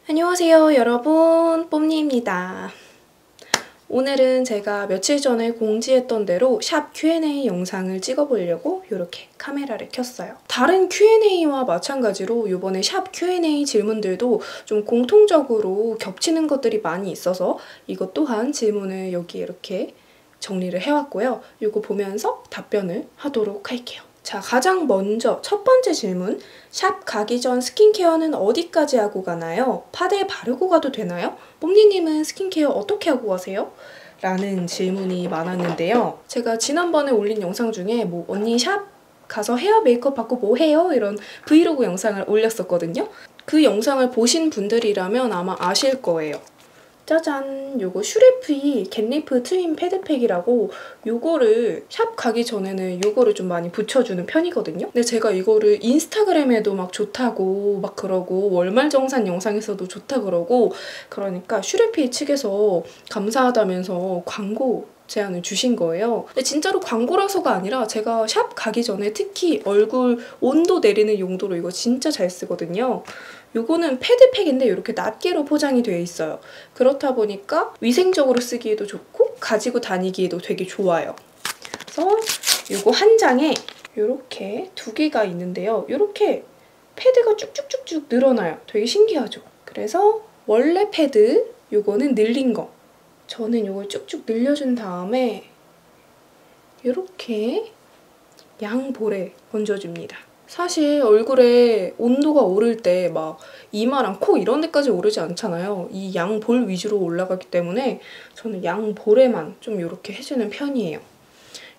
안녕하세요 여러분, 뽐니입니다. 오늘은 제가 며칠 전에 공지했던 대로 샵 Q&A 영상을 찍어보려고 이렇게 카메라를 켰어요. 다른 Q&A와 마찬가지로 이번에 샵 Q&A 질문들도 좀 공통적으로 겹치는 것들이 많이 있어서 이것 또한 질문을 여기 이렇게 정리를 해왔고요. 이거 보면서 답변을 하도록 할게요. 자, 가장 먼저 첫 번째 질문. 샵 가기 전 스킨케어는 어디까지 하고 가나요? 파데 바르고 가도 되나요? 뽐니님은 스킨케어 어떻게 하고 가세요? 라는 질문이 많았는데요. 제가 지난번에 올린 영상 중에 뭐 언니 샵 가서 헤어 메이크업 받고 뭐 해요? 이런 브이로그 영상을 올렸었거든요. 그 영상을 보신 분들이라면 아마 아실 거예요. 짜잔! 요거 슈레프이 겟리프 트윈 패드팩이라고 요거를 샵 가기 전에는 요거를 좀 많이 붙여주는 편이거든요. 근데 제가 이거를 인스타그램에도 막 좋다고 막 그러고 월말정산 영상에서도 좋다 그러고 그러니까 슈레프이 측에서 감사하다면서 광고 제안을 주신 거예요. 근데 진짜로 광고라서가 아니라 제가 샵 가기 전에 특히 얼굴 온도 내리는 용도로 이거 진짜 잘 쓰거든요. 요거는 패드팩인데 이렇게 낱개로 포장이 되어 있어요. 그렇다 보니까 위생적으로 쓰기에도 좋고 가지고 다니기에도 되게 좋아요. 그래서 요거 한 장에 이렇게 두 개가 있는데요. 이렇게 패드가 쭉쭉쭉쭉 늘어나요. 되게 신기하죠? 그래서 원래 패드 요거는 늘린 거. 저는 요걸 쭉쭉 늘려준 다음에 이렇게 양볼에 얹어줍니다. 사실 얼굴에 온도가 오를 때 막 이마랑 코 이런 데까지 오르지 않잖아요. 이 양볼 위주로 올라가기 때문에 저는 양볼에만 좀 이렇게 해주는 편이에요.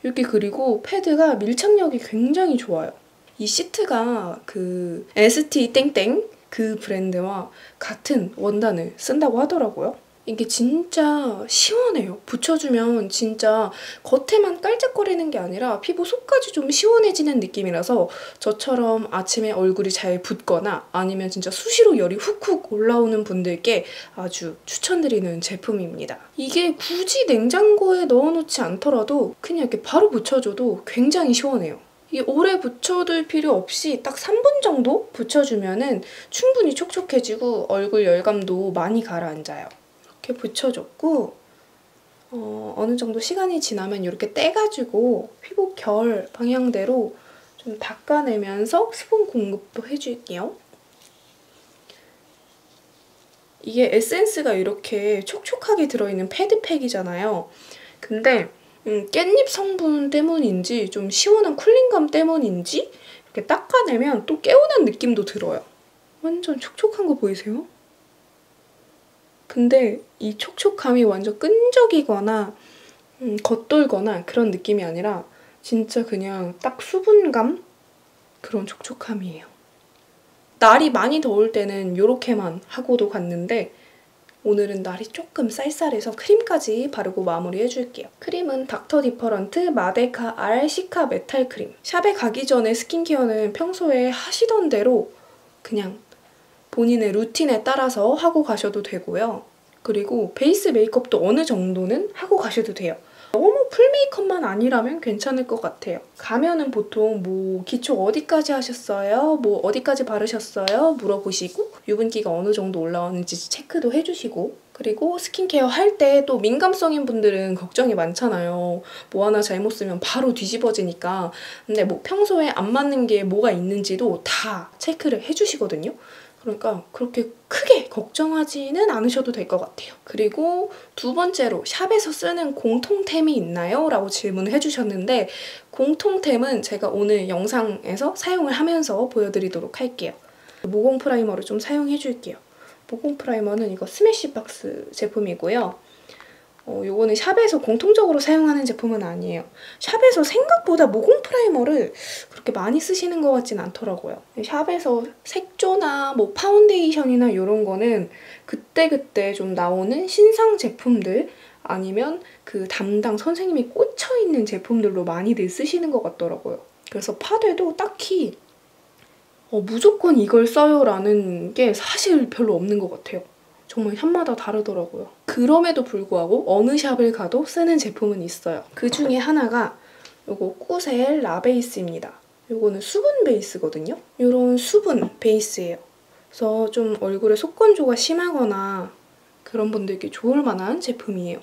이렇게 그리고 패드가 밀착력이 굉장히 좋아요. 이 시트가 그 ST 땡땡 그 브랜드와 같은 원단을 쓴다고 하더라고요. 이게 진짜 시원해요. 붙여주면 진짜 겉에만 깔짝거리는 게 아니라 피부 속까지 좀 시원해지는 느낌이라서 저처럼 아침에 얼굴이 잘 붓거나 아니면 진짜 수시로 열이 훅훅 올라오는 분들께 아주 추천드리는 제품입니다. 이게 굳이 냉장고에 넣어놓지 않더라도 그냥 이렇게 바로 붙여줘도 굉장히 시원해요. 이 오래 붙여둘 필요 없이 딱 3분 정도 붙여주면은 충분히 촉촉해지고 얼굴 열감도 많이 가라앉아요. 이렇게 붙여줬고 어느 정도 시간이 지나면 이렇게 떼가지고 피부 결 방향대로 좀 닦아내면서 수분 공급도 해줄게요. 이게 에센스가 이렇게 촉촉하게 들어있는 패드팩이잖아요. 근데 깻잎 성분 때문인지 좀 시원한 쿨링감 때문인지 이렇게 닦아내면 또 개운한 느낌도 들어요. 완전 촉촉한 거 보이세요? 근데 이 촉촉함이 완전 끈적이거나 겉돌거나 그런 느낌이 아니라 진짜 그냥 딱 수분감? 그런 촉촉함이에요. 날이 많이 더울 때는 이렇게만 하고도 갔는데 오늘은 날이 조금 쌀쌀해서 크림까지 바르고 마무리해줄게요. 크림은 닥터 디퍼런트 마데카 R 시카 메탈 크림. 샵에 가기 전에 스킨케어는 평소에 하시던 대로 그냥 본인의 루틴에 따라서 하고 가셔도 되고요. 그리고 베이스 메이크업도 어느 정도는 하고 가셔도 돼요. 너무 풀 메이크업만 아니라면 괜찮을 것 같아요. 가면은 보통 뭐 기초 어디까지 하셨어요? 뭐 어디까지 바르셨어요? 물어보시고 유분기가 어느 정도 올라오는지 체크도 해주시고 그리고 스킨케어 할 때 또 민감성인 분들은 걱정이 많잖아요. 뭐 하나 잘못 쓰면 바로 뒤집어지니까. 근데 뭐 평소에 안 맞는 게 뭐가 있는지도 다 체크를 해주시거든요. 그러니까 그렇게 크게 걱정하지는 않으셔도 될 것 같아요. 그리고 두 번째로 샵에서 쓰는 공통템이 있나요? 라고 질문을 해주셨는데 공통템은 제가 오늘 영상에서 사용을 하면서 보여드리도록 할게요. 모공 프라이머를 좀 사용해줄게요. 모공 프라이머는 이거 스매시박스 제품이고요. 요거는 샵에서 공통적으로 사용하는 제품은 아니에요. 샵에서 생각보다 모공 프라이머를 그렇게 많이 쓰시는 것 같진 않더라고요. 샵에서 색조나 뭐 파운데이션이나 이런 거는 그때그때 좀 나오는 신상 제품들 아니면 그 담당 선생님이 꽂혀있는 제품들로 많이들 쓰시는 것 같더라고요. 그래서 파데도 딱히 무조건 이걸 써요 라는 게 사실 별로 없는 것 같아요. 정말 샵마다 다르더라고요. 그럼에도 불구하고 어느 샵을 가도 쓰는 제품은 있어요. 그 중에 하나가 요거 꾸셀 라베이스입니다. 요거는 수분 베이스거든요. 요런 수분 베이스예요. 그래서 좀 얼굴에 속건조가 심하거나 그런 분들께 좋을 만한 제품이에요.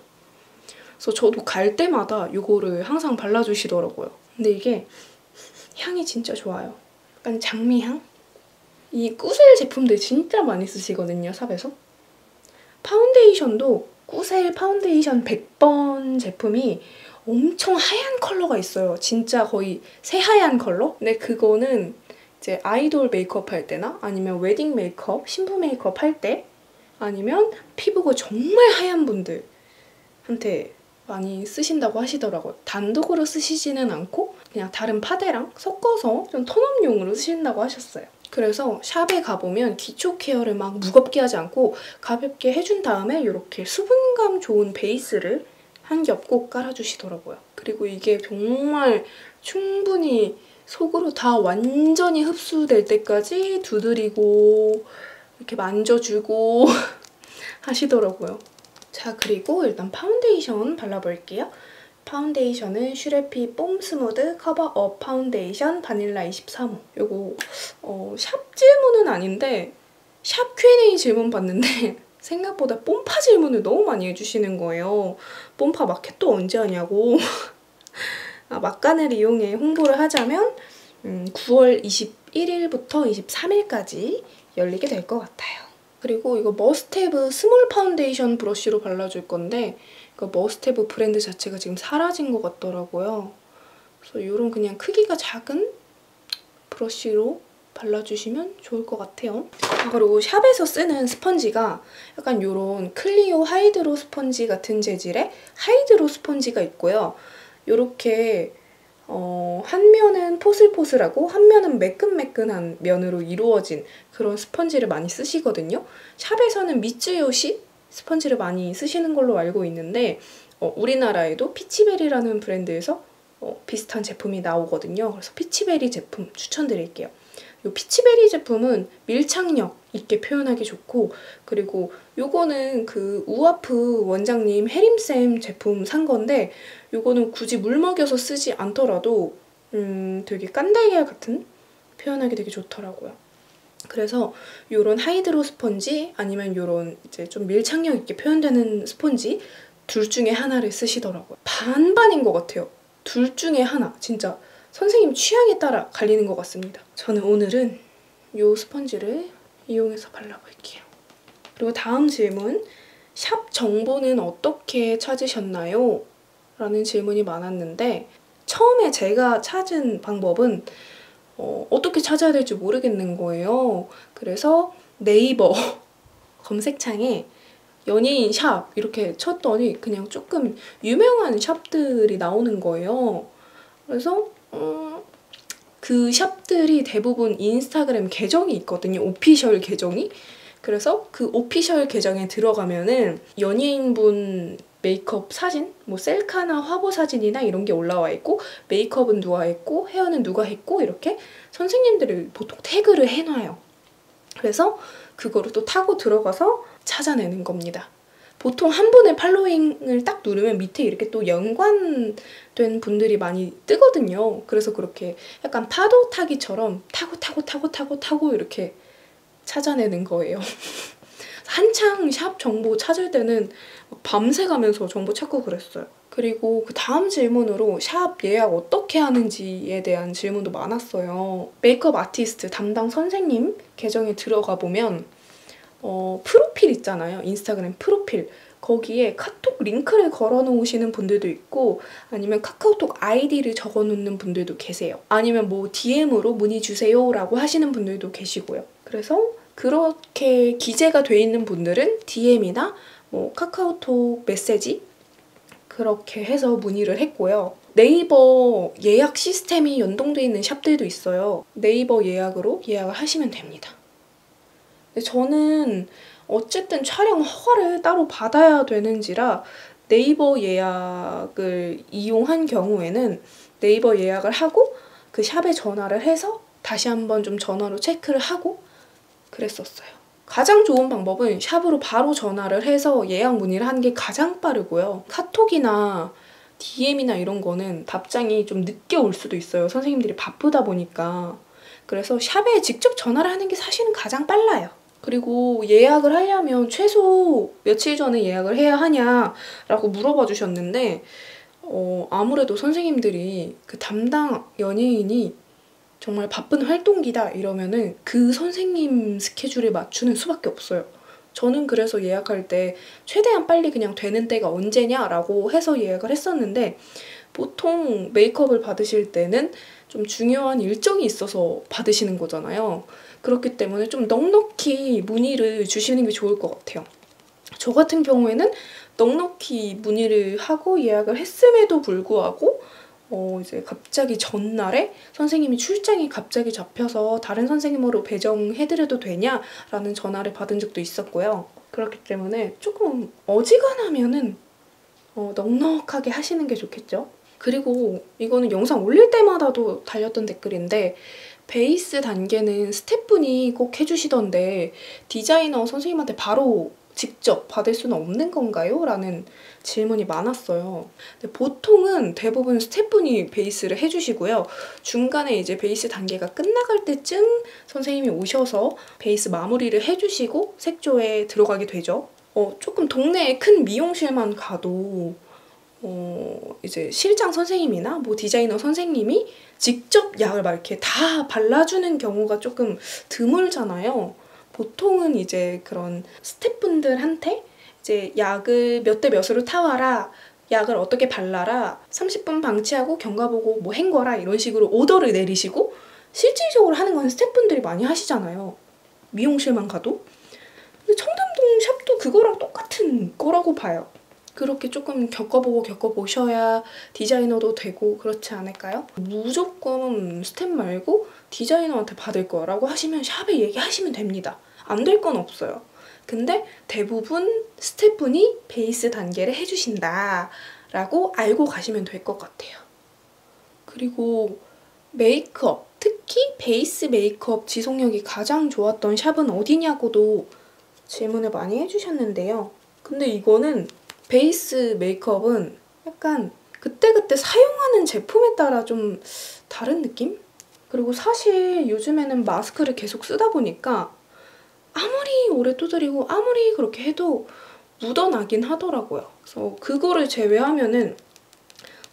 그래서 저도 갈 때마다 이거를 항상 발라주시더라고요. 근데 이게 향이 진짜 좋아요. 약간 장미향? 이 꾸셀 제품들 진짜 많이 쓰시거든요, 샵에서. 파운데이션도 꾸셀 파운데이션 100번 제품이 엄청 하얀 컬러가 있어요. 진짜 거의 새하얀 컬러? 근데 그거는 이제 아이돌 메이크업 할 때나 아니면 웨딩 메이크업, 신부 메이크업 할 때 아니면 피부가 정말 하얀 분들한테 많이 쓰신다고 하시더라고요. 단독으로 쓰시지는 않고 그냥 다른 파데랑 섞어서 좀 톤업용으로 쓰신다고 하셨어요. 그래서 샵에 가보면 기초 케어를 막 무겁게 하지 않고 가볍게 해준 다음에 이렇게 수분감 좋은 베이스를 한 겹 꼭 깔아주시더라고요. 그리고 이게 정말 충분히 속으로 다 완전히 흡수될 때까지 두드리고 이렇게 만져주고 하시더라고요. 자, 그리고 일단 파운데이션 발라볼게요. 파운데이션은 슈레피 뽐 스무드 커버업 파운데이션 바닐라 23호. 요거 샵 질문은 아닌데 샵 Q&A 질문 봤는데 생각보다 뽐파 질문을 너무 많이 해주시는 거예요. 뽐파 마켓 또 언제 하냐고. 막간을 이용해 홍보를 하자면 9월 21일부터 23일까지 열리게 될 것 같아요. 그리고 이거 머스테브 스몰 파운데이션 브러쉬로 발라줄 건데 그 머스테브 브랜드 자체가 지금 사라진 것 같더라고요. 그래서 이런 그냥 크기가 작은 브러쉬로 발라주시면 좋을 것 같아요. 그리고 샵에서 쓰는 스펀지가 약간 이런 클리오 하이드로 스펀지 같은 재질의 하이드로 스펀지가 있고요. 이렇게 한 면은 포슬포슬하고 한 면은 매끈매끈한 면으로 이루어진 그런 스펀지를 많이 쓰시거든요. 샵에서는 미쯔요시 스펀지를 많이 쓰시는 걸로 알고 있는데 우리나라에도 피치베리라는 브랜드에서 비슷한 제품이 나오거든요. 그래서 피치베리 제품 추천드릴게요. 이 피치베리 제품은 밀착력 있게 표현하기 좋고 그리고 요거는 그 우아프 원장님 혜림쌤 제품 산 건데 요거는 굳이 물 먹여서 쓰지 않더라도 되게 깐달걀 같은 표현하기 되게 좋더라고요. 그래서 요런 하이드로 스펀지 아니면 요런 이제 좀 밀착력 있게 표현되는 스펀지 둘 중에 하나를 쓰시더라고요. 반반인 것 같아요. 둘 중에 하나. 진짜 선생님 취향에 따라 갈리는 것 같습니다. 저는 오늘은 이 스펀지를 이용해서 발라볼게요. 그리고 다음 질문. 샵 정보는 어떻게 찾으셨나요? 라는 질문이 많았는데 처음에 제가 찾은 방법은 어떻게 찾아야 될지 모르겠는 거예요. 그래서 네이버 검색창에 연예인 샵 이렇게 쳤더니 그냥 조금 유명한 샵들이 나오는 거예요. 그래서 그 샵들이 대부분 인스타그램 계정이 있거든요. 오피셜 계정이. 그래서 그 오피셜 계정에 들어가면은 연예인분 메이크업 사진, 뭐 셀카나 화보 사진이나 이런 게 올라와 있고 메이크업은 누가 했고 헤어는 누가 했고 이렇게 선생님들을 보통 태그를 해놔요. 그래서 그거를 또 타고 들어가서 찾아내는 겁니다. 보통 한 분의 팔로잉을 딱 누르면 밑에 이렇게 또 연관된 분들이 많이 뜨거든요. 그래서 그렇게 약간 파도 타기처럼 타고 이렇게 찾아내는 거예요. 한창 샵 정보 찾을 때는 밤새 가면서 정보 찾고 그랬어요. 그리고 그 다음 질문으로 샵 예약 어떻게 하는지에 대한 질문도 많았어요. 메이크업 아티스트 담당 선생님 계정에 들어가 보면 프로필 있잖아요. 인스타그램 프로필. 거기에 카톡 링크를 걸어 놓으시는 분들도 있고 아니면 카카오톡 아이디를 적어 놓는 분들도 계세요. 아니면 뭐 DM으로 문의 주세요 라고 하시는 분들도 계시고요. 그래서 그렇게 기재가 돼 있는 분들은 DM이나 뭐 카카오톡 메시지 그렇게 해서 문의를 했고요. 네이버 예약 시스템이 연동돼 있는 샵들도 있어요. 네이버 예약으로 예약을 하시면 됩니다. 근데 저는 어쨌든 촬영 허가를 따로 받아야 되는지라 네이버 예약을 이용한 경우에는 네이버 예약을 하고 그 샵에 전화를 해서 다시 한번 좀 전화로 체크를 하고 그랬었어요. 가장 좋은 방법은 샵으로 바로 전화를 해서 예약 문의를 하는 게 가장 빠르고요. 카톡이나 DM이나 이런 거는 답장이 좀 늦게 올 수도 있어요. 선생님들이 바쁘다 보니까. 그래서 샵에 직접 전화를 하는 게 사실은 가장 빨라요. 그리고 예약을 하려면 최소 며칠 전에 예약을 해야 하냐라고 물어봐 주셨는데 아무래도 선생님들이 그 담당 연예인이 정말 바쁜 활동기다 이러면은 그 선생님 스케줄에 맞추는 수밖에 없어요. 저는 그래서 예약할 때 최대한 빨리 그냥 되는 때가 언제냐라고 해서 예약을 했었는데 보통 메이크업을 받으실 때는 좀 중요한 일정이 있어서 받으시는 거잖아요. 그렇기 때문에 좀 넉넉히 문의를 주시는 게 좋을 것 같아요. 저 같은 경우에는 넉넉히 문의를 하고 예약을 했음에도 불구하고 이제 갑자기 전날에 선생님이 출장이 갑자기 잡혀서 다른 선생님으로 배정해드려도 되냐라는 전화를 받은 적도 있었고요. 그렇기 때문에 조금 어지간하면은 넉넉하게 하시는 게 좋겠죠. 그리고 이거는 영상 올릴 때마다도 달렸던 댓글인데 베이스 단계는 스태프분이 꼭 해주시던데 디자이너 선생님한테 바로 직접 받을 수는 없는 건가요? 라는 질문이 많았어요. 근데 보통은 대부분 스태프분이 베이스를 해주시고요. 중간에 이제 베이스 단계가 끝나갈 때쯤 선생님이 오셔서 베이스 마무리를 해주시고 색조에 들어가게 되죠. 조금 동네에 큰 미용실만 가도 이제 실장 선생님이나 뭐 디자이너 선생님이 직접 약을 막 이렇게 다 발라주는 경우가 조금 드물잖아요. 보통은 이제 그런 스태프분들한테 이제 약을 몇 대 몇으로 타와라, 약을 어떻게 발라라, 30분 방치하고 경과 보고 뭐 헹궈라 이런 식으로 오더를 내리시고 실질적으로 하는 건 스태프분들이 많이 하시잖아요. 미용실만 가도. 근데 청담동 샵도 그거랑 똑같은 거라고 봐요. 그렇게 조금 겪어보셔야 디자이너도 되고 그렇지 않을까요? 무조건 스텝 말고 디자이너한테 받을 거라고 하시면 샵에 얘기하시면 됩니다. 안 될 건 없어요. 근데 대부분 스태프분이 베이스 단계를 해주신다 라고 알고 가시면 될 것 같아요. 그리고 메이크업, 특히 베이스 메이크업 지속력이 가장 좋았던 샵은 어디냐고도 질문을 많이 해주셨는데요. 근데 이거는 베이스 메이크업은 약간 그때그때 사용하는 제품에 따라 좀 다른 느낌? 그리고 사실 요즘에는 마스크를 계속 쓰다 보니까 아무리 오래 두드리고 아무리 그렇게 해도 묻어나긴 하더라고요. 그래서 그거를 제외하면은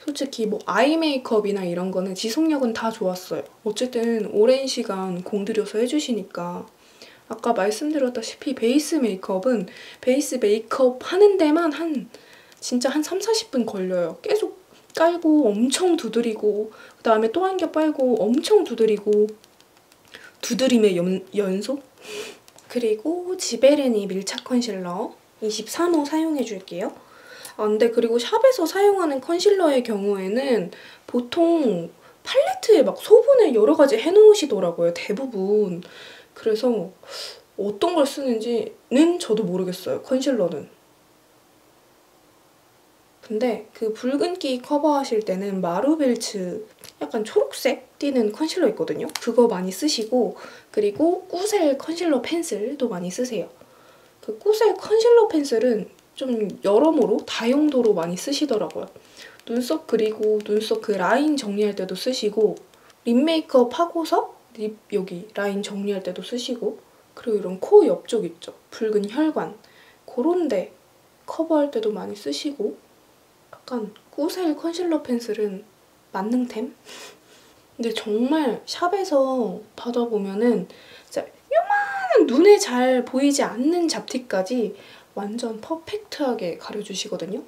솔직히 뭐 아이 메이크업이나 이런 거는 지속력은 다 좋았어요. 어쨌든 오랜 시간 공들여서 해주시니까. 아까 말씀드렸다시피 베이스 메이크업은 베이스 메이크업 하는 데만 진짜 한 30-40분 걸려요. 계속 깔고 엄청 두드리고 그 다음에 또 한 겹 빨고 엄청 두드리고 두드림의 연속? 그리고 지베르니 밀착 컨실러 23호 사용해줄게요. 근데 그리고 샵에서 사용하는 컨실러의 경우에는 보통 팔레트에 막 소분을 여러 가지 해놓으시더라고요. 대부분. 그래서 어떤 걸 쓰는지는 저도 모르겠어요. 컨실러는. 근데 그 붉은기 커버하실 때는 마루벨츠 약간 초록색 띠는 컨실러 있거든요. 그거 많이 쓰시고 그리고 꾸셀 컨실러 펜슬도 많이 쓰세요. 그 꾸셀 컨실러 펜슬은 좀 여러모로 다용도로 많이 쓰시더라고요. 눈썹 그리고 눈썹 그 라인 정리할 때도 쓰시고 립 메이크업 하고서 립 여기 라인 정리할 때도 쓰시고 그리고 이런 코 옆쪽 있죠? 붉은 혈관 그런 데 커버할 때도 많이 쓰시고 약간 꾸셀 컨실러 펜슬은 만능템? 근데 정말 샵에서 받아보면은 진짜 요만한 눈에 잘 보이지 않는 잡티까지 완전 퍼펙트하게 가려주시거든요.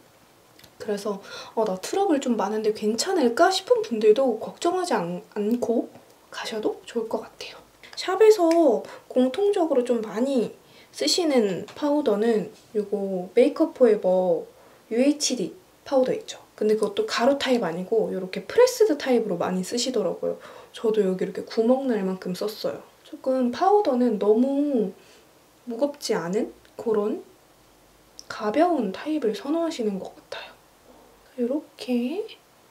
그래서 나 트러블 좀 많은데 괜찮을까 싶은 분들도 걱정하지 않고 가셔도 좋을 것 같아요. 샵에서 공통적으로 좀 많이 쓰시는 파우더는 이거 메이크업 포에버 UHD 파우더 있죠. 근데 그것도 가루 타입 아니고 이렇게 프레스드 타입으로 많이 쓰시더라고요. 저도 여기 이렇게 구멍 날 만큼 썼어요. 조금 파우더는 너무 무겁지 않은 그런 가벼운 타입을 선호하시는 것 같아요. 이렇게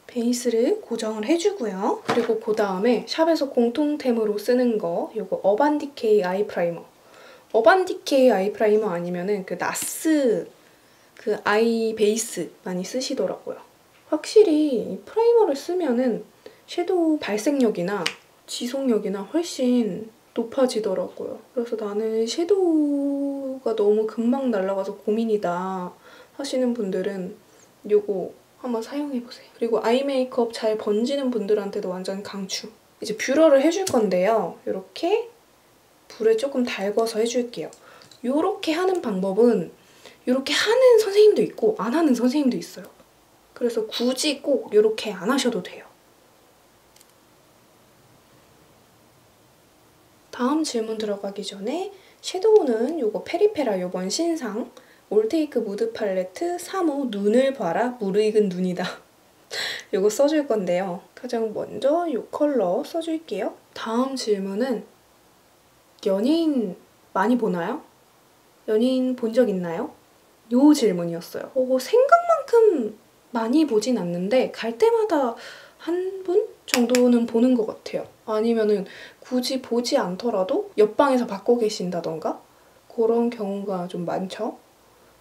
베이스를 고정을 해주고요. 그리고 그 다음에 샵에서 공통템으로 쓰는 거 이거 어반디케이 아이 프라이머. 어반디케이 아이 프라이머 아니면은 그 나스 그 아이 베이스 많이 쓰시더라고요. 확실히 이 프라이머를 쓰면은 섀도우 발색력이나 지속력이나 훨씬 높아지더라고요. 그래서 나는 섀도우가 너무 금방 날아가서 고민이다 하시는 분들은 이거 한번 사용해보세요. 그리고 아이 메이크업 잘 번지는 분들한테도 완전 강추. 이제 뷰러를 해줄 건데요. 이렇게 불에 조금 달궈서 해줄게요. 이렇게 하는 방법은 이렇게 하는 선생님도 있고 안 하는 선생님도 있어요. 그래서 굳이 꼭 이렇게 안 하셔도 돼요. 다음 질문 들어가기 전에 섀도우는 이거 페리페라 이번 신상 올테이크 무드 팔레트 3호 눈을 봐라 무르익은 눈이다. 이거 써줄 건데요. 가장 먼저 이 컬러 써줄게요. 다음 질문은 연예인 많이 보나요? 연예인 본 적 있나요? 요 질문이었어요. 생각만큼 많이 보진 않는데 갈 때마다 한 분 정도는 보는 것 같아요. 아니면은 굳이 보지 않더라도 옆방에서 받고 계신다던가 그런 경우가 좀 많죠.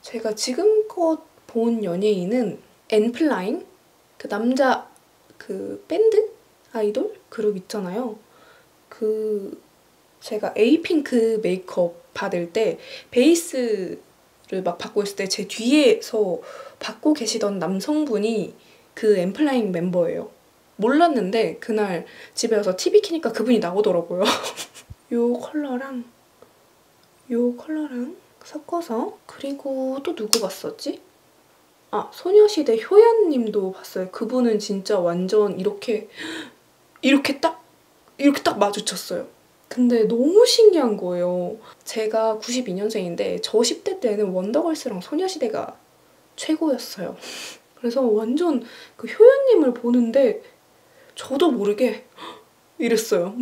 제가 지금껏 본 연예인은 엔플라잉? 그 남자 그 밴드? 아이돌? 그룹 있잖아요. 제가 에이핑크 메이크업 받을 때 베이스를 막 받고 있을 때 제 뒤에서 받고 계시던 남성분이 그 엔플라잉 멤버예요. 몰랐는데 그날 집에 와서 TV 켜니까 그분이 나오더라고요. 요 컬러랑 섞어서. 그리고 또 누구 봤었지? 소녀시대 효연님도 봤어요. 그분은 진짜 완전 이렇게 딱 마주쳤어요. 근데 너무 신기한 거예요. 제가 92년생인데 저 10대 때는 원더걸스랑 소녀시대가 최고였어요. 그래서 완전 그 효연님을 보는데 저도 모르게 이랬어요.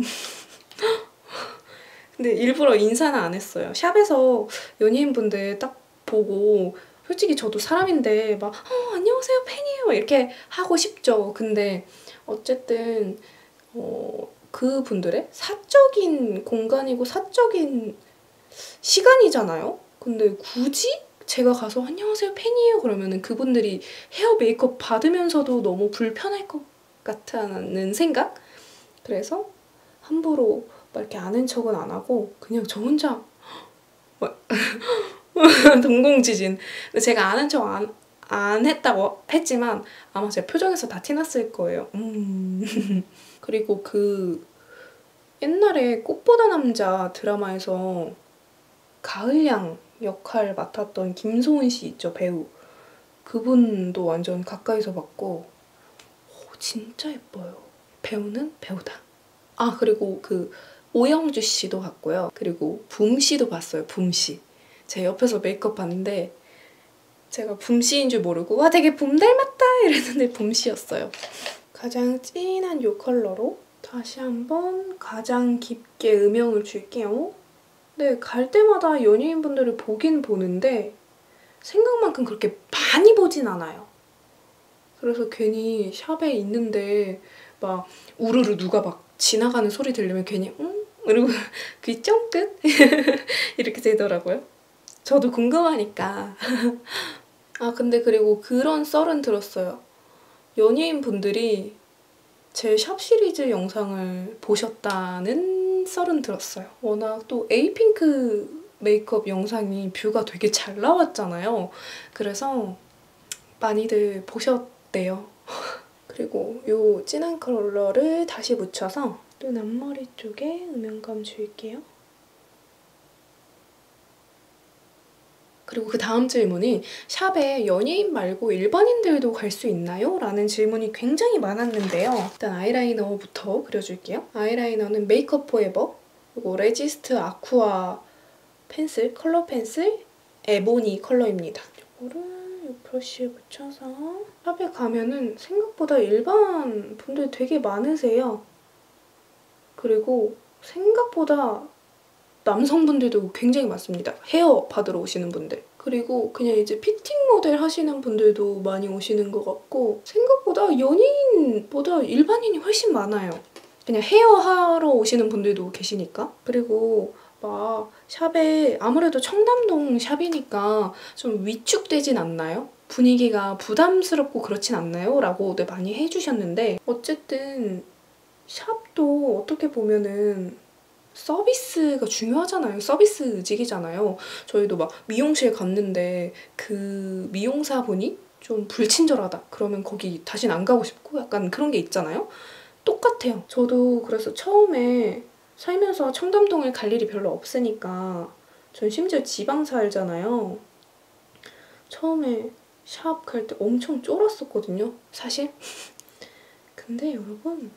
근데 일부러 인사는 안 했어요. 샵에서 연예인분들 딱 보고 솔직히 저도 사람인데 막 안녕하세요 팬이에요 이렇게 하고 싶죠. 근데 어쨌든 그분들의 사적인 공간이고 사적인 시간이잖아요. 근데 굳이 제가 가서 안녕하세요 팬이에요 그러면은 그분들이 헤어 메이크업 받으면서도 너무 불편할 것 같다는 생각? 그래서 함부로 막 이렇게 아는 척은 안 하고 그냥 저 혼자 동공지진. 근데 제가 아는 척 안 했다고 했지만 아마 제 표정에서 다 티났을 거예요. 그리고 그 옛날에 꽃보다 남자 드라마에서 가을양 역할 맡았던 김소은 씨 있죠, 배우. 그분도 완전 가까이서 봤고 진짜 예뻐요. 배우는 배우다. 그리고 그 오영주 씨도 봤고요. 그리고 붐 씨도 봤어요, 붐 씨. 제 옆에서 메이크업 봤는데 제가 붐 씨인 줄 모르고 와 되게 붐 닮았다 이랬는데 붐 씨였어요. 가장 진한 이 컬러로 다시 한번 가장 깊게 음영을 줄게요. 네, 갈 때마다 연예인분들을 보긴 보는데 생각만큼 그렇게 많이 보진 않아요. 그래서 괜히 샵에 있는데 막 우르르 누가 막 지나가는 소리 들리면 괜히 이러고 귀 쫑긋 이렇게 되더라고요. 저도 궁금하니까. 근데 그리고 그런 썰은 들었어요. 연예인분들이 제 샵 시리즈 영상을 보셨다는 썰은 들었어요. 워낙 또 에이핑크 메이크업 영상이 뷰가 되게 잘 나왔잖아요. 그래서 많이들 보셨대요. 그리고 이 진한 컬러를 다시 묻혀서 눈 앞머리 쪽에 음영감 줄게요. 그리고 그 다음 질문이 샵에 연예인 말고 일반인들도 갈 수 있나요? 라는 질문이 굉장히 많았는데요. 일단 아이라이너부터 그려줄게요. 아이라이너는 메이크업 포에버, 그리고 레지스트 아쿠아 펜슬, 컬러 펜슬, 에보니 컬러입니다. 이거를 이 브러쉬에 묻혀서 샵에 가면은 생각보다 일반 분들 되게 많으세요. 그리고 생각보다 남성분들도 굉장히 많습니다. 헤어 받으러 오시는 분들. 그리고 그냥 이제 피팅 모델 하시는 분들도 많이 오시는 것 같고 생각보다 연예인보다 일반인이 훨씬 많아요. 그냥 헤어 하러 오시는 분들도 계시니까. 그리고 막 샵에 아무래도 청담동 샵이니까 좀 위축되진 않나요? 분위기가 부담스럽고 그렇진 않나요? 라고 많이 해주셨는데 어쨌든 샵도 어떻게 보면은 서비스가 중요하잖아요. 서비스직이잖아요. 저희도 막 미용실 갔는데 그 미용사분이 좀 불친절하다 그러면 거기 다시는 안 가고 싶고 약간 그런 게 있잖아요. 똑같아요. 저도 그래서 처음에 살면서 청담동을 갈 일이 별로 없으니까 전 심지어 지방 살잖아요. 처음에 샵 갈 때 엄청 쫄았었거든요, 사실. 근데 여러분,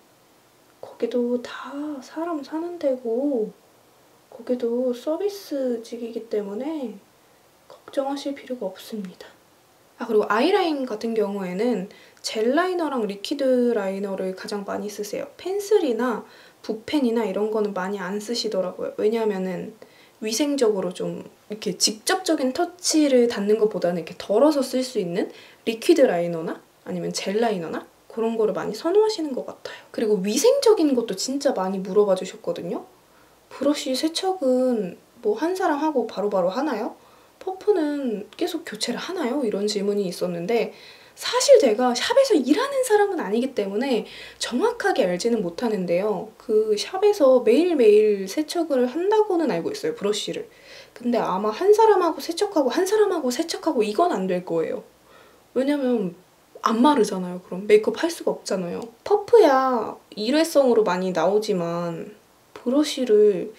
거기도 다 사람 사는 데고 거기도 서비스직이기 때문에 걱정하실 필요가 없습니다. 아, 그리고 아이라인 같은 경우에는 젤 라이너랑 리퀴드 라이너를 가장 많이 쓰세요. 펜슬이나 붓펜이나 이런 거는 많이 안 쓰시더라고요. 왜냐하면은 위생적으로 좀 이렇게 직접적인 터치를 닿는 것보다는 이렇게 덜어서 쓸 수 있는 리퀴드 라이너나 아니면 젤 라이너나 그런 거를 많이 선호하시는 것 같아요. 그리고 위생적인 것도 진짜 많이 물어봐 주셨거든요. 브러쉬 세척은 뭐 한 사람 하고 바로바로 하나요? 퍼프는 계속 교체를 하나요? 이런 질문이 있었는데 사실 제가 샵에서 일하는 사람은 아니기 때문에 정확하게 알지는 못하는데요. 그 샵에서 매일매일 세척을 한다고는 알고 있어요, 브러쉬를. 근데 아마 한 사람하고 세척하고 한 사람하고 세척하고 이건 안 될 거예요. 왜냐면 안 마르잖아요. 그럼 메이크업 할 수가 없잖아요. 퍼프야 일회성으로 많이 나오지만 브러쉬를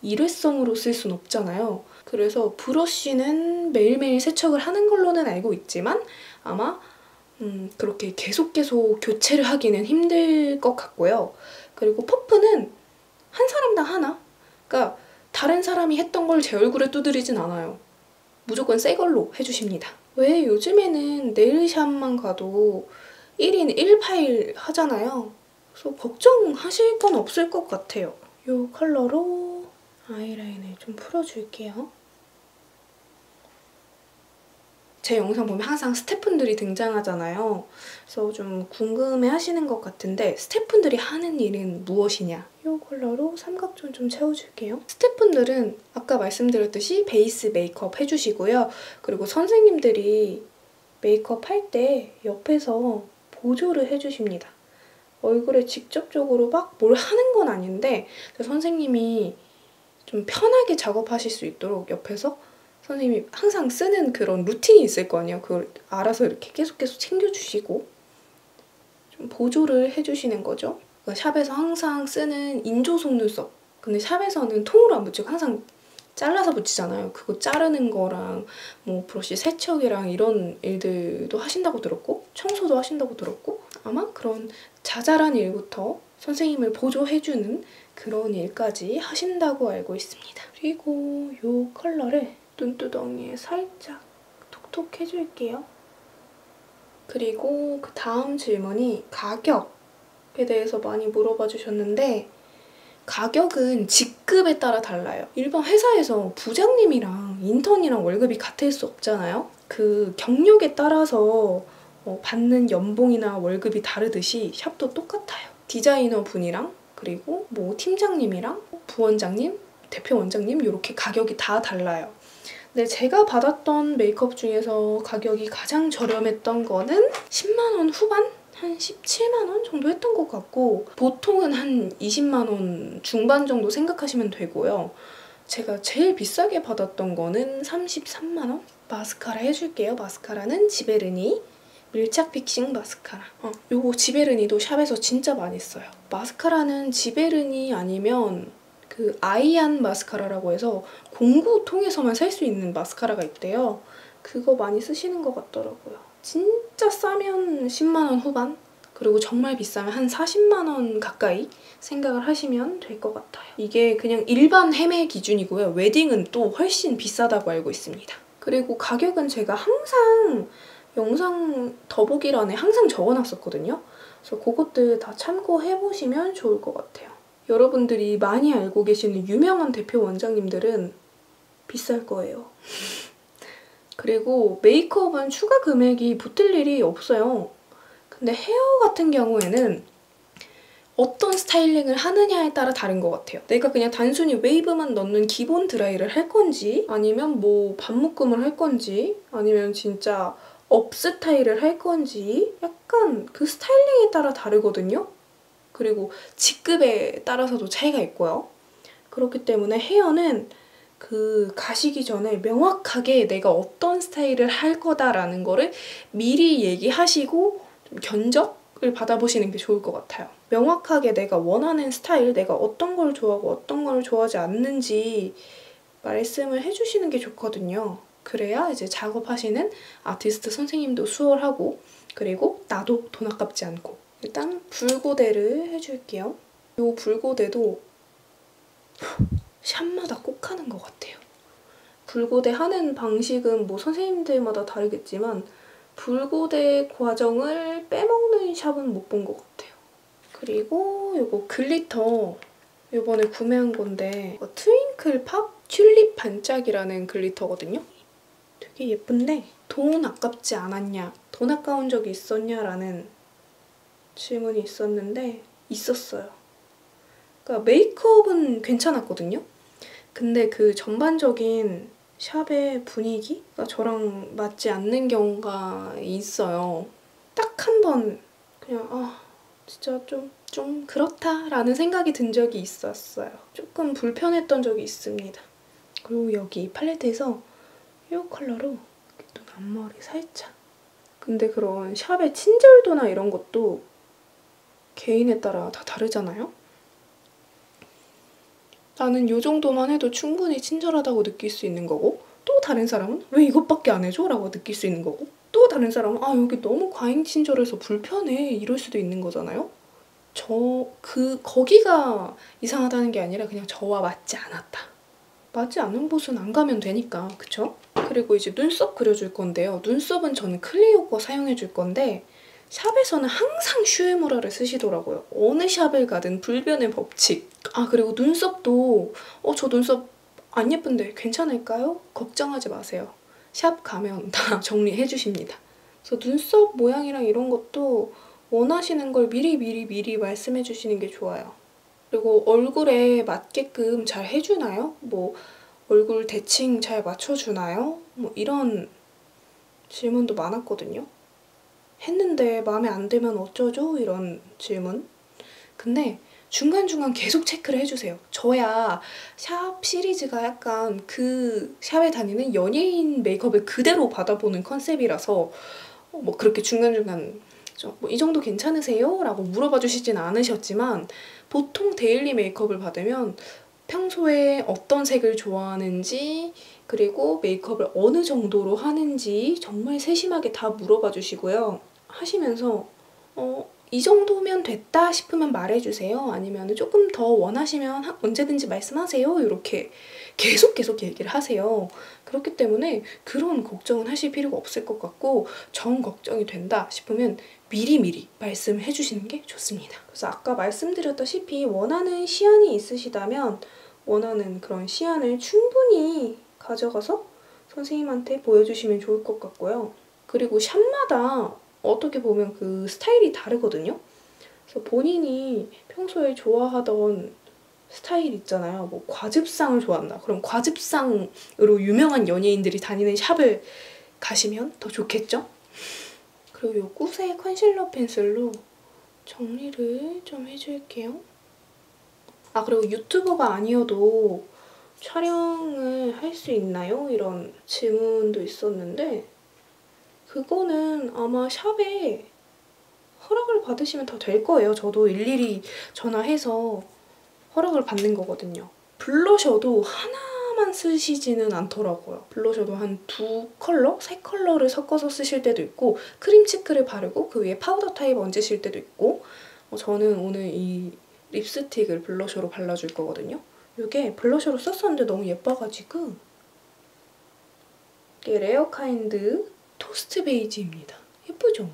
일회성으로 쓸 순 없잖아요. 그래서 브러쉬는 매일매일 세척을 하는 걸로는 알고 있지만 아마 그렇게 계속 교체를 하기는 힘들 것 같고요. 그리고 퍼프는 한 사람당 하나? 그러니까 다른 사람이 했던 걸 제 얼굴에 두드리진 않아요. 무조건 새 걸로 해주십니다. 왜 요즘에는 네일샵만 가도 1인 1파일 하잖아요. 그래서 걱정하실 건 없을 것 같아요. 이 컬러로 아이라인을 좀 풀어줄게요. 제 영상 보면 항상 스태프분들이 등장하잖아요. 그래서 좀 궁금해 하시는 것 같은데 스태프분들이 하는 일은 무엇이냐? 이 컬러로 삼각존 좀 채워줄게요. 스태프분들은 아까 말씀드렸듯이 베이스 메이크업 해주시고요. 그리고 선생님들이 메이크업 할 때 옆에서 보조를 해주십니다. 얼굴에 직접적으로 막 뭘 하는 건 아닌데 선생님이 좀 편하게 작업하실 수 있도록 옆에서 선생님이 항상 쓰는 그런 루틴이 있을 거 아니에요. 그걸 알아서 이렇게 계속 챙겨주시고 좀 보조를 해주시는 거죠. 샵에서 항상 쓰는 인조 속눈썹. 근데 샵에서는 통으로 안 붙이고 항상 잘라서 붙이잖아요. 그거 자르는 거랑 뭐 브러쉬 세척이랑 이런 일들도 하신다고 들었고 청소도 하신다고 들었고 아마 그런 자잘한 일부터 선생님을 보조해주는 그런 일까지 하신다고 알고 있습니다. 그리고 이 컬러를 눈두덩이에 살짝 톡톡 해줄게요. 그리고 그 다음 질문이 가격에 대해서 많이 물어봐 주셨는데 가격은 직급에 따라 달라요. 일반 회사에서 부장님이랑 인턴이랑 월급이 같을 수 없잖아요. 그 경력에 따라서 받는 연봉이나 월급이 다르듯이 샵도 똑같아요. 디자이너 분이랑 그리고 뭐 팀장님이랑 부원장님, 대표 원장님 이렇게 가격이 다 달라요. 근데 제가 받았던 메이크업 중에서 가격이 가장 저렴했던 거는 10만 원 후반? 한 17만 원 정도 했던 것 같고 보통은 한 20만 원 중반 정도 생각하시면 되고요. 제가 제일 비싸게 받았던 거는 33만 원? 마스카라 해줄게요. 마스카라는 지베르니 밀착 픽싱 마스카라. 요거 지베르니도 샵에서 진짜 많이 써요. 마스카라는 지베르니 아니면 그 아이안 마스카라라고 해서 공구통에서만 살 수 있는 마스카라가 있대요. 그거 많이 쓰시는 것 같더라고요. 진짜 싸면 10만 원 후반? 그리고 정말 비싸면 한 40만 원 가까이 생각을 하시면 될 것 같아요. 이게 그냥 일반 헤매 기준이고요. 웨딩은 또 훨씬 비싸다고 알고 있습니다. 그리고 가격은 제가 항상 영상 더보기란에 항상 적어놨었거든요. 그래서 그것들 다 참고해보시면 좋을 것 같아요. 여러분들이 많이 알고 계시는 유명한 대표 원장님들은 비쌀 거예요. 그리고 메이크업은 추가 금액이 붙을 일이 없어요. 근데 헤어 같은 경우에는 어떤 스타일링을 하느냐에 따라 다른 것 같아요. 내가 그냥 단순히 웨이브만 넣는 기본 드라이를 할 건지 아니면 뭐 반묶음을 할 건지 아니면 진짜 업 스타일을 할 건지 약간 그 스타일링에 따라 다르거든요. 그리고 직급에 따라서도 차이가 있고요. 그렇기 때문에 헤어는 그 가시기 전에 명확하게 내가 어떤 스타일을 할 거다라는 거를 미리 얘기하시고 좀 견적을 받아보시는 게 좋을 것 같아요. 명확하게 내가 원하는 스타일, 내가 어떤 걸 좋아하고 어떤 걸 좋아하지 않는지 말씀을 해주시는 게 좋거든요. 그래야 이제 작업하시는 아티스트 선생님도 수월하고 그리고 나도 돈 아깝지 않고. 일단 불고데를 해줄게요. 이 불고데도 샵마다 꼭 하는 것 같아요. 불고데 하는 방식은 뭐 선생님들마다 다르겠지만 불고데 과정을 빼먹는 샵은 못 본 것 같아요. 그리고 이거 글리터 이번에 구매한 건데 트윙클 팝 튤립 반짝이라는 글리터거든요. 되게 예쁜데 돈 아깝지 않았냐, 돈 아까운 적이 있었냐라는 질문이 있었는데 있었어요. 그러니까 메이크업은 괜찮았거든요. 근데 그 전반적인 샵의 분위기가 저랑 맞지 않는 경우가 있어요. 딱 한 번 그냥 진짜 좀 그렇다라는 생각이 든 적이 있었어요. 조금 불편했던 적이 있습니다. 그리고 여기 팔레트에서 이 컬러로 눈 앞머리 살짝. 근데 그런 샵의 친절도나 이런 것도 개인에 따라 다 다르잖아요? 나는 이 정도만 해도 충분히 친절하다고 느낄 수 있는 거고 또 다른 사람은 왜 이것밖에 안 해줘? 라고 느낄 수 있는 거고 또 다른 사람은 여기 너무 과잉 친절해서 불편해 이럴 수도 있는 거잖아요? 거기가 이상하다는 게 아니라 그냥 저와 맞지 않았다. 맞지 않는 곳은 안 가면 되니까, 그쵸? 그리고 이제 눈썹 그려줄 건데요. 눈썹은 저는 클리오 거 사용해줄 건데 샵에서는 항상 슈에무라를 쓰시더라고요. 어느 샵을 가든 불변의 법칙. 그리고 눈썹도 저 눈썹 안 예쁜데 괜찮을까요? 걱정하지 마세요. 샵 가면 다 정리해주십니다. 그래서 눈썹 모양이랑 이런 것도 원하시는 걸 미리 말씀해주시는 게 좋아요. 그리고 얼굴에 맞게끔 잘 해주나요? 뭐 얼굴 대칭 잘 맞춰주나요? 뭐 이런 질문도 많았거든요. 했는데 마음에 안 들면 어쩌죠? 이런 질문. 근데 중간중간 계속 체크를 해주세요. 저야 샵 시리즈가 약간 그 샵에 다니는 연예인 메이크업을 그대로 받아보는 컨셉이라서 뭐 그렇게 중간중간 뭐 이 정도 괜찮으세요? 라고 물어봐 주시진 않으셨지만 보통 데일리 메이크업을 받으면 평소에 어떤 색을 좋아하는지 그리고 메이크업을 어느 정도로 하는지 정말 세심하게 다 물어봐 주시고요. 하시면서 이 정도면 됐다 싶으면 말해주세요. 아니면 조금 더 원하시면 언제든지 말씀하세요. 이렇게 계속 얘기를 하세요. 그렇기 때문에 그런 걱정은 하실 필요가 없을 것 같고 정 걱정이 된다 싶으면 미리 말씀해 주시는 게 좋습니다. 그래서 아까 말씀드렸다시피 원하는 시안이 있으시다면 원하는 그런 시안을 충분히 가져가서 선생님한테 보여주시면 좋을 것 같고요. 그리고 샵마다 어떻게 보면 그 스타일이 다르거든요. 그래서 본인이 평소에 좋아하던 스타일 있잖아요. 뭐 과즙상을 좋아한다. 그럼 과즙상으로 유명한 연예인들이 다니는 샵을 가시면 더 좋겠죠? 그리고 요 꾸세 컨실러 펜슬로 정리를 좀 해줄게요. 그리고 유튜버가 아니어도 촬영을 할 수 있나요? 이런 질문도 있었는데 그거는 아마 샵에 허락을 받으시면 다 될 거예요. 저도 일일이 전화해서 허락을 받는 거거든요. 블러셔도 하나만 쓰시지는 않더라고요. 블러셔도 한 2컬러? 3컬러를 섞어서 쓰실 때도 있고 크림치크를 바르고 그 위에 파우더 타입 얹으실 때도 있고 저는 오늘 이 립스틱을 블러셔로 발라줄 거거든요. 이게 블러셔로 썼었는데 너무 예뻐가지고 이게 레어카인드 토스트 베이지입니다. 예쁘죠?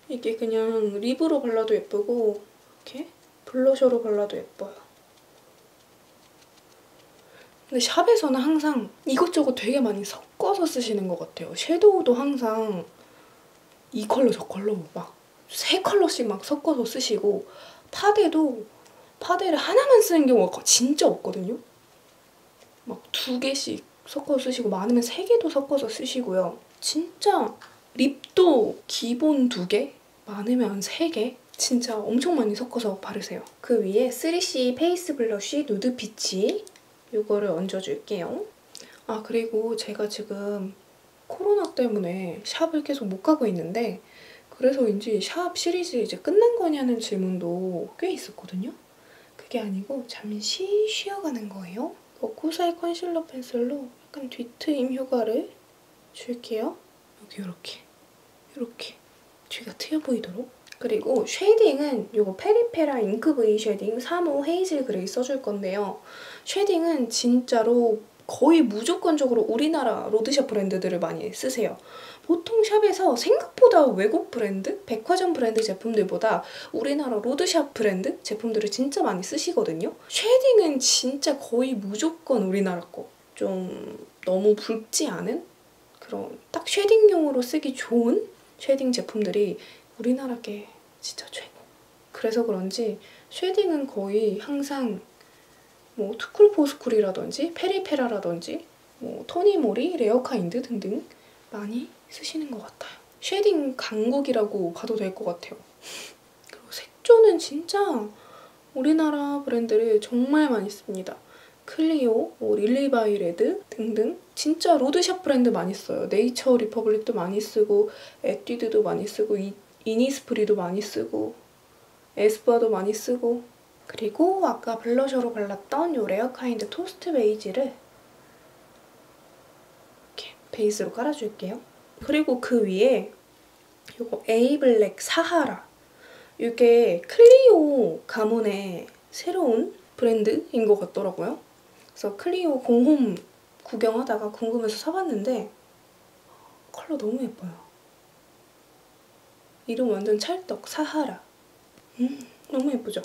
이게 그냥 립으로 발라도 예쁘고 이렇게 블러셔로 발라도 예뻐요. 근데 샵에서는 항상 이것저것 되게 많이 섞어서 쓰시는 것 같아요. 섀도우도 항상 이 컬러 저 컬러 막 3컬러씩 막 섞어서 쓰시고 파데를 하나만 쓰는 경우가 진짜 없거든요. 막 2개씩 섞어서 쓰시고 많으면 3개도 섞어서 쓰시고요. 진짜 립도 기본 2개, 많으면 3개 진짜 엄청 많이 섞어서 바르세요. 그 위에 3C 페이스 블러쉬 누드 피치 이거를 얹어줄게요. 아 그리고 제가 지금 코로나 때문에 샵을 계속 못 가고 있는데 그래서인지 샵 시리즈 이제 끝난 거냐는 질문도 꽤 있었거든요. 그게 아니고 잠시 쉬어가는 거예요. 워크사이 컨실러 펜슬로 약간 뒤트임 효과를 줄게요. 여기 이렇게 뒤가 트여 보이도록. 그리고 쉐이딩은 이거 페리페라 잉크 V 쉐딩 3호 헤이즐 그레이 써줄 건데요. 쉐딩은 진짜로 거의 무조건적으로 우리나라 로드샵 브랜드들을 많이 쓰세요. 보통 샵에서 생각보다 외국 브랜드, 백화점 브랜드 제품들보다 우리나라 로드샵 브랜드 제품들을 진짜 많이 쓰시거든요. 쉐딩은 진짜 거의 무조건 우리나라 거. 좀 너무 붉지 않은 그런 딱 쉐딩용으로 쓰기 좋은 쉐딩 제품들이 우리나라 게 진짜 최고. 그래서 그런지 쉐딩은 거의 항상 뭐 투쿨포스쿨이라든지 페리페라라든지 뭐 토니모리, 레어카인드 등등 많이 쓰시는 것 같아요. 쉐딩 강국이라고 봐도 될 것 같아요. 그리고 색조는 진짜 우리나라 브랜드를 정말 많이 씁니다. 클리오, 뭐 릴리바이 레드 등등 진짜 로드샵 브랜드 많이 써요. 네이처 리퍼블릭도 많이 쓰고 에뛰드도 많이 쓰고 이니스프리도 많이 쓰고 에스쁘아도 많이 쓰고 그리고 아까 블러셔로 발랐던 이 레어카인드 토스트 베이지를 이렇게 베이스로 깔아줄게요. 그리고 그 위에 이거 에이블랙 사하라 이게 클리오 가문의 새로운 브랜드인 것 같더라고요. 그래서 클리오 공홈 구경하다가 궁금해서 사봤는데 컬러 너무 예뻐요. 이름 완전 찰떡 사하라. 너무 예쁘죠?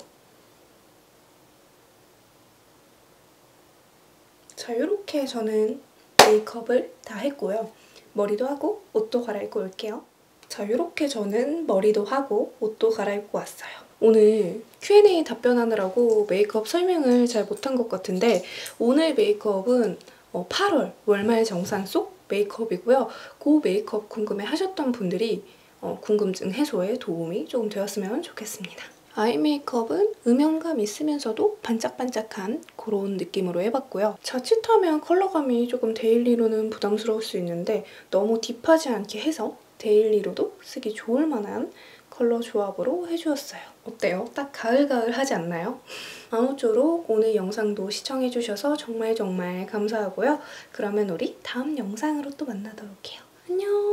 자, 이렇게 저는 메이크업을 다 했고요. 머리도 하고 옷도 갈아입고 올게요. 자, 이렇게 저는 머리도 하고 옷도 갈아입고 왔어요. 오늘 Q&A 답변하느라고 메이크업 설명을 잘 못한 것 같은데 오늘 메이크업은 8월 월말 정산 속 메이크업이고요. 그 메이크업 궁금해하셨던 분들이 궁금증 해소에 도움이 조금 되었으면 좋겠습니다. 아이 메이크업은 음영감 있으면서도 반짝반짝한 그런 느낌으로 해봤고요. 자칫하면 컬러감이 조금 데일리로는 부담스러울 수 있는데 너무 딥하지 않게 해서 데일리로도 쓰기 좋을 만한 컬러 조합으로 해주었어요. 어때요? 딱 가을가을하지 않나요? 아무쪼록 오늘 영상도 시청해주셔서 정말 감사하고요. 그러면 우리 다음 영상으로 또 만나도록 해요. 안녕!